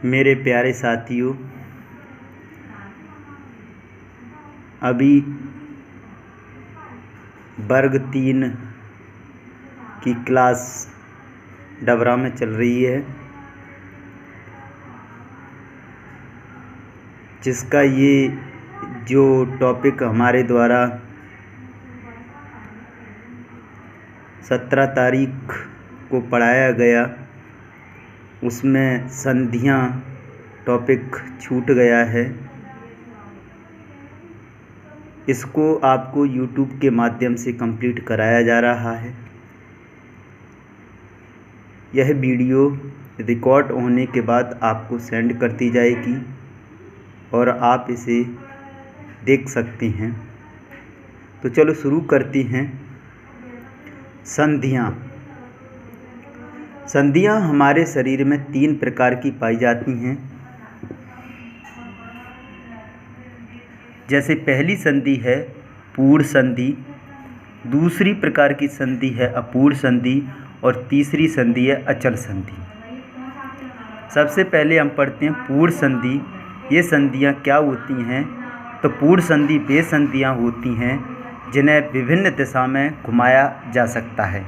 मेरे प्यारे साथियों, अभी वर्ग 3 की क्लास डबरा में चल रही है, जिसका ये जो टॉपिक हमारे द्वारा 17 तारीख को पढ़ाया गया, उसमें संधियाँ टॉपिक छूट गया है। इसको आपको YouTube के माध्यम से कंप्लीट कराया जा रहा है। यह वीडियो रिकॉर्ड होने के बाद आपको सेंड कर दी जाएगी और आप इसे देख सकते हैं। तो चलो शुरू करते हैं। संधियाँ हमारे शरीर में 3 प्रकार की पाई जाती हैं। जैसे पहली संधि है पूर्ण संधि, दूसरी प्रकार की संधि है अपूर्ण संधि और तीसरी संधि है अचल संधि। सबसे पहले हम पढ़ते हैं पूर्ण संधि। ये संधियाँ क्या होती हैं? तो पूर्ण संधि वे संधियाँ होती हैं जिन्हें विभिन्न दिशा में घुमाया जा सकता है,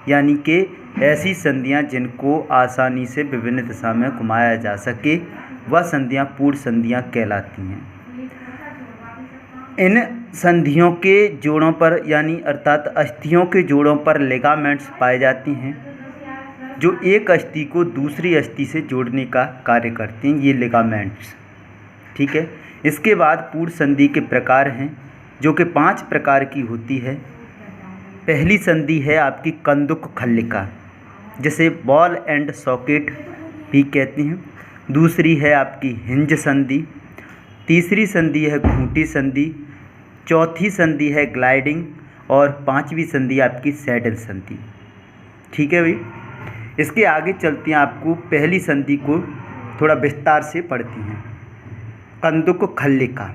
यानी कि ऐसी संधियाँ जिनको आसानी से विभिन्न दिशा में घुमाया जा सके, वह संधियाँ पूर्ण संधियाँ कहलाती हैं। इन संधियों के जोड़ों पर यानी अर्थात अस्थियों के जोड़ों पर लिगामेंट्स पाए जाते हैं, जो एक अस्थि को दूसरी अस्थि से जोड़ने का कार्य करते हैं, ये लिगामेंट्स। ठीक है। इसके बाद पूर्ण संधि के प्रकार हैं, जो कि 5 प्रकार की होती है। पहली संधि है आपकी कंदुक खल्लिका, जिसे बॉल एंड सॉकेट भी कहते हैं। दूसरी है आपकी हिंज संधि। तीसरी संधि है घूंटी संधि। चौथी संधि है ग्लाइडिंग और 5वीं संधि आपकी सैडल संधि। ठीक है भाई। इसके आगे चलते हैं, आपको पहली संधि को थोड़ा विस्तार से पढ़ती हैं। कंदुक खल्लिका,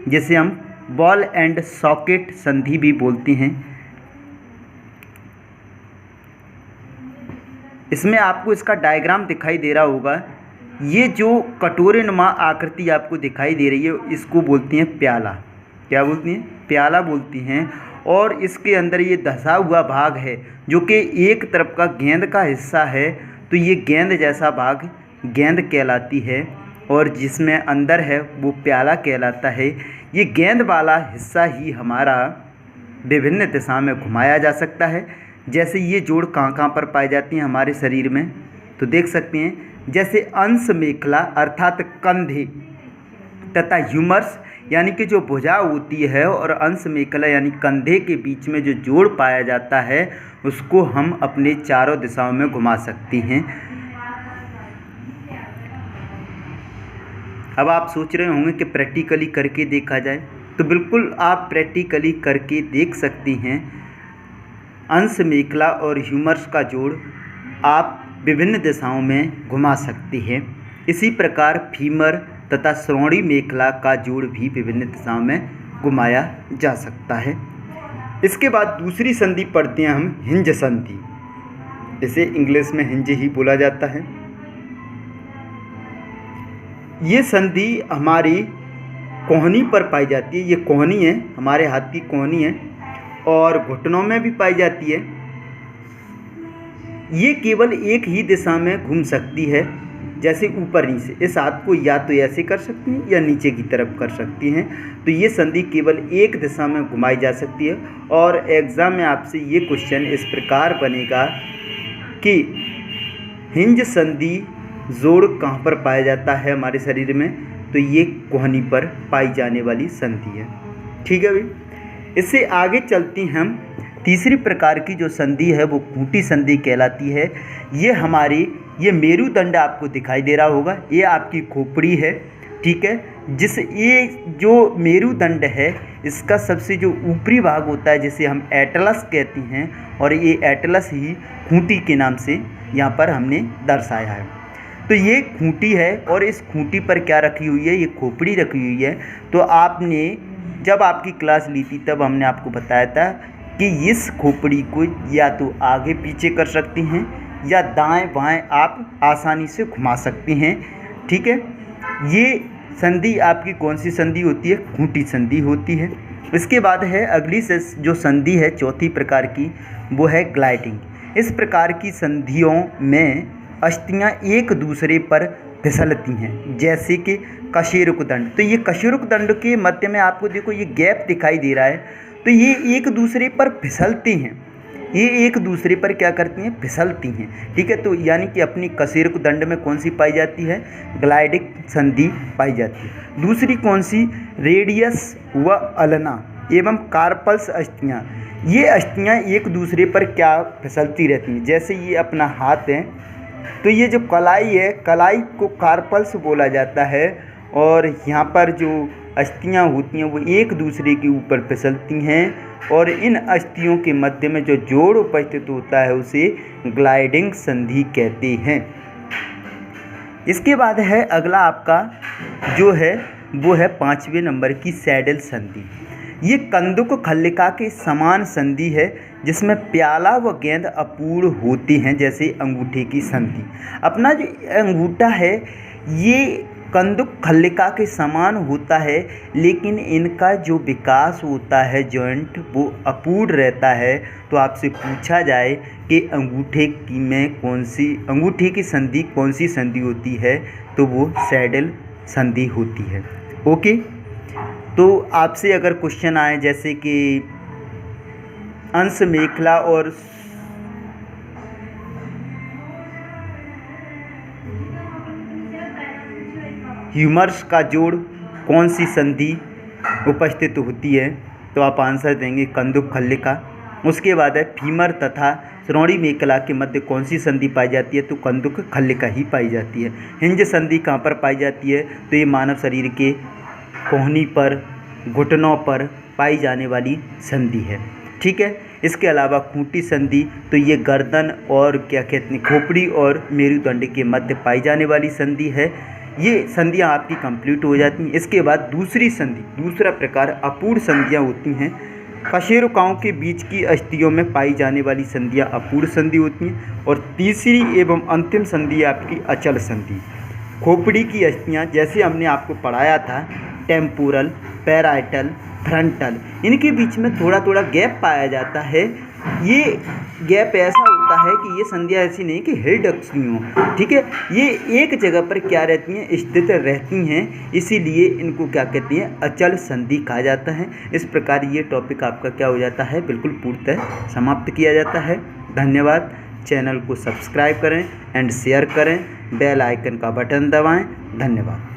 जिसे हम बॉल एंड सॉकेट संधि भी बोलते हैं। इसमें आपको इसका डायग्राम दिखाई दे रहा होगा। ये जो कटोरेनुमा आकृति आपको दिखाई दे रही है, इसको बोलती हैं प्याला। क्या बोलती हैं? प्याला बोलती हैं। और इसके अंदर ये धंसा हुआ भाग है, जो कि एक तरफ का गेंद का हिस्सा है, तो ये गेंद जैसा भाग गेंद कहलाती है, और जिसमें अंदर है वो प्याला कहलाता है। ये गेंद वाला हिस्सा ही हमारा विभिन्न दिशा में घुमाया जा सकता है। जैसे ये जोड़ कहाँ पर पाई जाती हैं हमारे शरीर में, तो देख सकते हैं। जैसे अंश मेखला अर्थात कंधे तथा ह्यूमरस यानी कि जो भुजा होती है, और अंश मेखला यानी कंधे के बीच में जो जोड़ पाया जाता है, उसको हम अपने चारों दिशाओं में घुमा सकते हैं। अब आप सोच रहे होंगे कि प्रैक्टिकली करके देखा जाए, तो बिल्कुल आप प्रैक्टिकली करके देख सकते हैं। अंश मेखला और ह्यूमरस का जोड़ आप विभिन्न दिशाओं में घुमा सकते हैं। इसी प्रकार फीमर तथा श्रोणि मेखला का जोड़ भी विभिन्न दिशाओं में घुमाया जा सकता है। इसके बाद दूसरी संधि पढ़ते हैं हम, हिंज संधि। इसे इंग्लिश में हिंज ही बोला जाता है। ये संधि हमारी कोहनी पर पाई जाती है। ये कोहनी है, हमारे हाथ की कोहनी है, और घुटनों में भी पाई जाती है। ये केवल एक ही दिशा में घूम सकती है, जैसे ऊपर नीचे। इस हाथ को या तो ऐसे कर सकती हैं या नीचे की तरफ कर सकती हैं। तो ये संधि केवल एक दिशा में घुमाई जा सकती है। और एग्ज़ाम में आपसे ये क्वेश्चन इस प्रकार बनेगा कि हिंज संधि जोड़ कहाँ पर पाया जाता है हमारे शरीर में, तो ये कोहनी पर पाई जाने वाली संधि है। ठीक है भाई। इससे आगे चलती हैं हम। तीसरी प्रकार की जो संधि है वो घूंटी संधि कहलाती है। ये मेरुदंड आपको दिखाई दे रहा होगा, ये आपकी खोपड़ी है। ठीक है। ये जो मेरुदंड है, इसका सबसे जो ऊपरी भाग होता है, जिसे हम एटलस कहते हैं, और ये एटलस ही खूंटी के नाम से यहाँ पर हमने दर्शाया है। तो ये खूंटी है, और इस खूंटी पर क्या रखी हुई है? ये खोपड़ी रखी हुई है। तो आपने जब आपकी क्लास ली थी, तब हमने आपको बताया था कि इस खोपड़ी को या तो आगे पीछे कर सकते हैं, या दाएं बाएं आप आसानी से घुमा सकते हैं। ठीक है। ये संधि आपकी कौन सी संधि होती है? खूंटी संधि होती है। इसके बाद है अगली जो संधि है चौथी प्रकार की, वो है ग्लाइडिंग। इस प्रकार की संधियों में अस्थियां एक दूसरे पर फिसलती हैं, जैसे कि कशेरुक दंड। तो ये कशेरुक दंड के मध्य में आपको देखो ये गैप दिखाई दे रहा है, तो ये एक दूसरे पर फिसलते हैं, ये एक दूसरे पर क्या करती हैं? फिसलती हैं, ठीक है। तो यानी कि अपनी कशेरुक दंड में कौन सी पाई जाती है? ग्लाइडिंग संधि पाई जाती है। दूसरी कौन सी? रेडियस व अल्ना एवं कार्पल्स अस्थियां। ये अस्थियां एक दूसरे पर क्या फिसलती रहती हैं, जैसे ये अपना हाथ है, तो ये जो कलाई है, कलाई को कार्पल्स बोला जाता है, और यहाँ पर जो अस्थियां होती हैं वो एक दूसरे के ऊपर फिसलती हैं, और इन अस्थियों के मध्य में जो जोड़ उपस्थित होता है उसे ग्लाइडिंग संधि कहते हैं। इसके बाद है अगला आपका जो है वो है 5वें नंबर की सैडल संधि। ये कंदुक खल्लिका के समान संधि है, जिसमें प्याला व गेंद अपूर्ण होती हैं, जैसे अंगूठे की संधि। अपना जो अंगूठा है ये कंदुक खल्लिका के समान होता है, लेकिन इनका जो विकास होता है जॉइंट वो अपूर्ण रहता है। तो आपसे पूछा जाए कि अंगूठे की संधि कौन सी संधि होती है, तो वो सैडल संधि होती है। ओके, तो आपसे अगर क्वेश्चन आए जैसे कि अंश मेखला और ह्यूमरस का जोड़ कौन सी संधि उपस्थित होती है, तो आप आंसर देंगे कंदुक खल्लिका। उसके बाद है फीमर तथा श्रोणि मेखला के मध्य कौन सी संधि पाई जाती है, तो कंदुक खल्लिका ही पाई जाती है। हिंज संधि कहाँ पर पाई जाती है, तो ये मानव शरीर के कोहनी पर, घुटनों पर पाई जाने वाली संधि है, ठीक है। इसके अलावा खूंटी संधि, तो ये गर्दन और क्या कहते हैं खोपड़ी और मेरुदंड के मध्य पाई जाने वाली संधि है। ये संधियाँ आपकी कंप्लीट हो जाती हैं। इसके बाद दूसरी संधि, दूसरा प्रकार अपूर्ण संधियाँ होती हैं। कशेरुकाओं के बीच की अस्थियों में पाई जाने वाली संधियाँ अपूर्ण संधि होती हैं। और तीसरी एवं अंतिम संधि आपकी अचल संधि। खोपड़ी की अस्थियाँ जैसे हमने आपको पढ़ाया था, टेम्पोरल, पैराइटल, फ्रंटल, इनके बीच में थोड़ा थोड़ा गैप पाया जाता है। ये गैप ऐसा होता है कि ये संधियाँ ऐसी नहीं कि हिरडक्स नहीं हो, ठीक है। ये एक जगह पर क्या रहती हैं? स्थित रहती हैं, इसीलिए इनको क्या कहते हैं? अचल संधि कहा जाता है। इस प्रकार ये टॉपिक आपका क्या हो जाता है? बिल्कुल पूर्णतः समाप्त किया जाता है। धन्यवाद। चैनल को सब्सक्राइब करें एंड शेयर करें, बेल आइकन का बटन दबाएं। धन्यवाद।